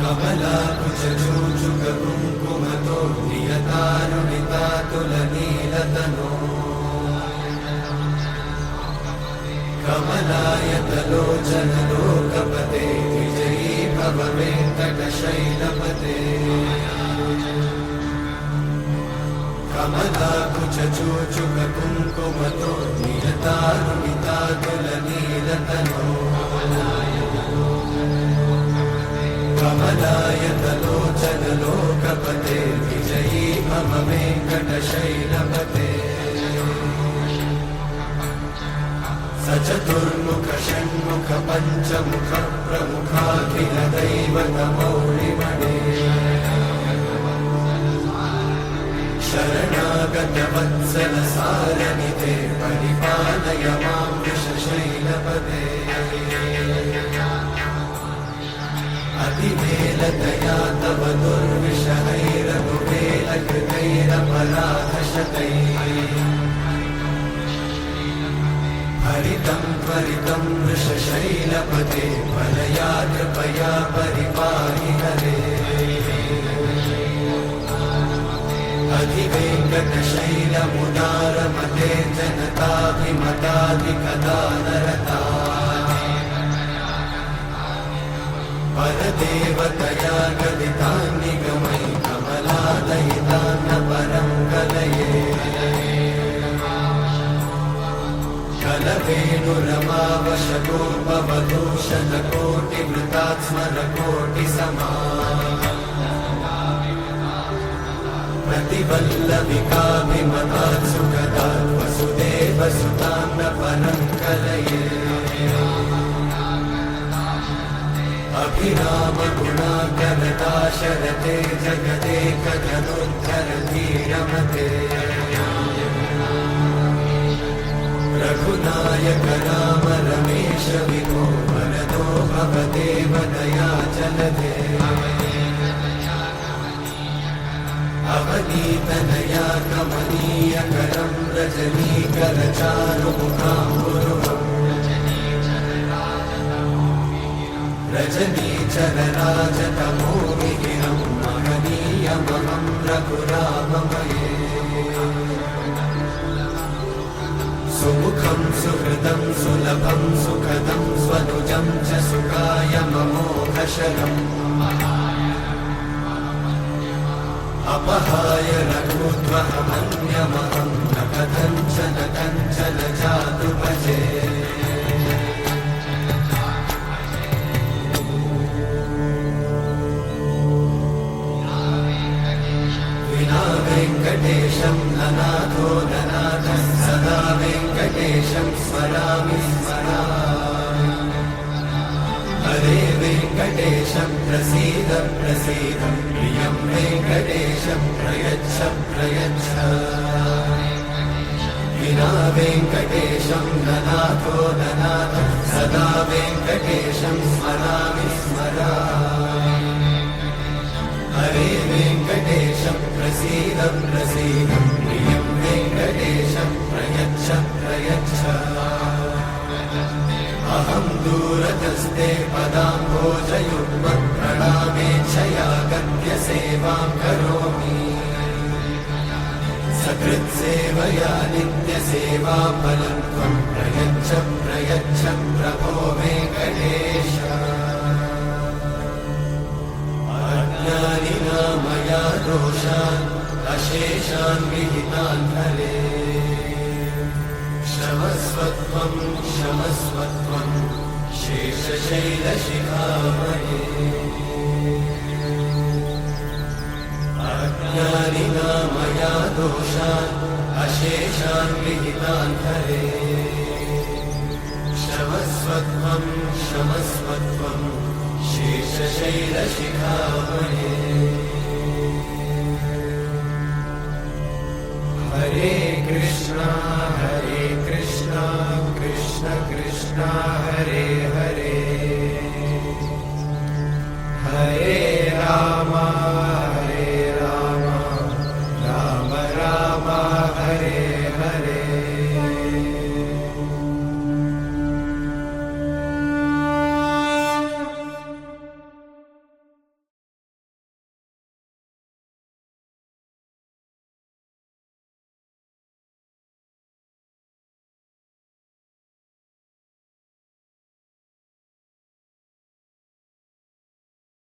कमलाकुचूचुककुङ्कुमतो नियतारुणितातुलनीलतनो कमलायतलोचनलोकपते विजयी भव वेङ्कटशैलपते कमलाकुचूचुककुङ्कुमतो नियतारुणितातुलनीलतनो कमलायतलोचनलोकपते विजयी भव वेङ्कटशैलपते सचतुर्मुख षण्मुख पञ्चमुख प्रमुखाखिलदैवतमौलिमणे शरणागतवत्सलसारनिधे परिपालय मां वृषशैलपते अतिवेलतया तव दुर्विषहैरघुवेलकृतैरपराधशतैः हरितं त्वरितं वृषशैलपते फलया कृपया परिपाहि हरे अधिवेङ्कटशैलमुदारमते जनताभिमताधिकदानरता परदेवतया गदितान्निगमै कमलादयितान्न परं कलये कलवेणुरमावशतोपवधूषणकोटिवृतात्स्मरकोटिसमा प्रतिवल्लविकाभिमतात् सुखदात् वसुदेवसुतान्न परं कलये अभिरामगुणाकरदाशरथे जगदेकधनुद्धरधीरमते रघुनायक राम रमेश विभो वरदो भवदेव दयाचलधे अवनीतनया कमनीयकरं रजनीकरचारुमुखाम्बुरुहम् रजनीचरराजतमोमिहिरं महनीयमहं रघुराममये सुमुखं सुहृदं सुलभं सुखदं स्वनुजं च सुखायममोघशरम् अपहाय रघुत्वहमन्यमहं न कथञ्चन कञ्चन जातु भजे विना वेङ्कटेशं ननाथो ननाथः सदा वेङ्कटेशं स्मरामि स्मरामि हरे वेङ्कटेशं प्रसीद प्रसीद प्रियं वेङ्कटेशं प्रयच्छ प्रयच्छ विना वेङ्कटेशं ननाथो ननाथः सदा वेङ्कटेशं स्मरामि स्मरामि हरे वेङ्कटेशं प्रसीद प्रसीद प्रियं वेङ्कटेशं प्रयच्छ प्रयच्छ अहं दूरतस्ते पदाम्भोजयुग्मं प्रणामेच्छया गत्य सेवां करोमि सकृत्सेवया नित्यसेवाफलं त्वं प्रयच्छ प्रयच्छ प्रभो वेङ्कटेश अज्ञानिना मया दोषान् अशेषान् विहितान् हरे क्षमस्वत्वं क्षमस्वत्वं शेषशैलशिखामणे अज्ञानिना मया दोषान् अशेषान् विहितान् हरे क्षमस्वत्वं क्षमस्वत्वं शेषशैलशिखामणे हरे